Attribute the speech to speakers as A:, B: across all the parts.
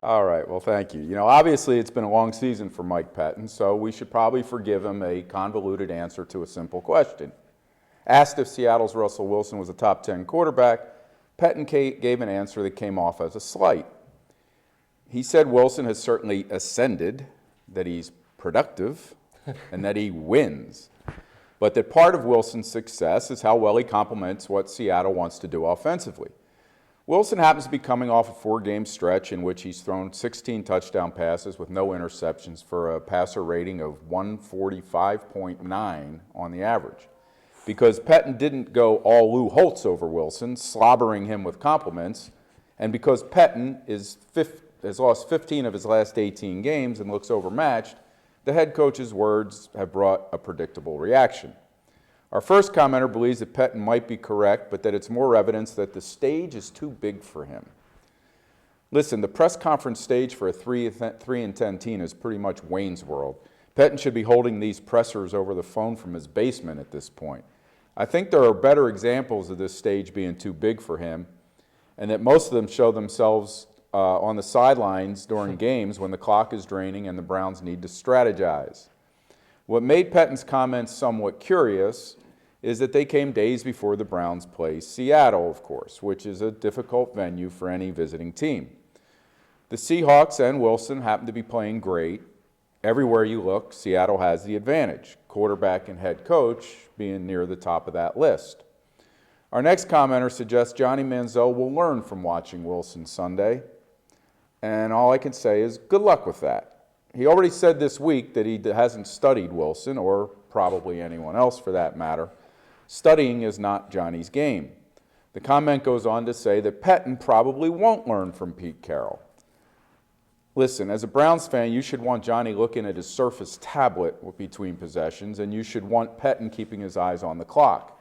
A: All right, well, thank you. You know, obviously it's been a long season for Mike Pettin, so we should probably forgive him a convoluted answer to a simple question. Asked if Seattle's Russell Wilson was a top 10 quarterback, Pettin gave an answer that came off as a slight. He said Wilson has certainly ascended, that he's productive, and that he wins, but that part of Wilson's success is how well he complements what Seattle wants to do offensively. Wilson happens to be coming off a 4-game stretch in which he's thrown 16 touchdown passes with no interceptions for a passer rating of 145.9 on the average. Because Pettin didn't go all Lou Holtz over Wilson, slobbering him with compliments, and because Pettin has lost 15 of his last 18 games and looks overmatched, the head coach's words have brought a predictable reaction. Our first commenter believes that Pettin might be correct, but that it's more evidence that the stage is too big for him. Listen, the press conference stage for a 3-10 team is pretty much Wayne's World. Pettin should be holding these pressers over the phone from his basement at this point. I think there are better examples of this stage being too big for him, and that most of them show themselves on the sidelines during games when the clock is draining and the Browns need to strategize. What made Pettin's comments somewhat curious is that they came days before the Browns play Seattle, of course, which is a difficult venue for any visiting team. The Seahawks and Wilson happen to be playing great. Everywhere you look, Seattle has the advantage, quarterback and head coach being near the top of that list. Our next commenter suggests Johnny Manziel will learn from watching Wilson Sunday, and all I can say is good luck with that. He already said this week that he hasn't studied Wilson, or probably anyone else for that matter. Studying is not Johnny's game. The comment goes on to say that Pettin probably won't learn from Pete Carroll. Listen, as a Browns fan, you should want Johnny looking at his Surface tablet between possessions, and you should want Pettin keeping his eyes on the clock.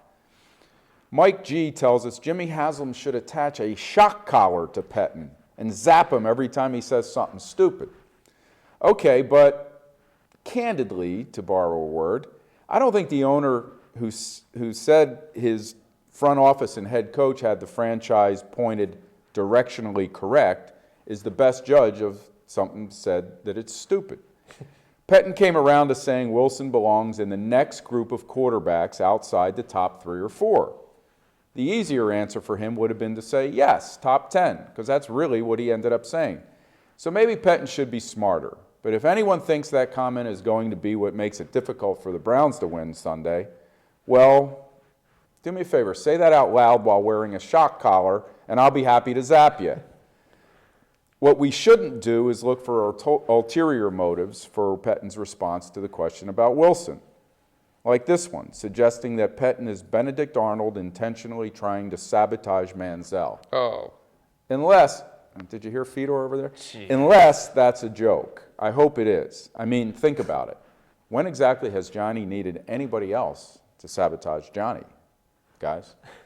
A: Mike G tells us Jimmy Haslam should attach a shock collar to Pettin and zap him every time he says something stupid. Okay, but candidly, to borrow a word, I don't think the owner who said his front office and head coach had the franchise pointed directionally correct is the best judge of something said that it's stupid. Pettin came around to saying Wilson belongs in the next group of quarterbacks outside the top 3 or 4. The easier answer for him would have been to say yes, top 10, because that's really what he ended up saying. So maybe Pettin should be smarter. But if anyone thinks that comment is going to be what makes it difficult for the Browns to win Sunday, well, do me a favor, say that out loud while wearing a shock collar, and I'll be happy to zap you. What we shouldn't do is look for ulterior motives for Pettin's response to the question about Wilson. Like this one, suggesting that Pettin is Benedict Arnold intentionally trying to sabotage Manziel.
B: Oh.
A: Unless, did you hear Fedor over there?
B: Jeez.
A: Unless that's a joke. I hope it is. I mean, think about it. When exactly has Johnny needed anybody else to sabotage Johnny, guys?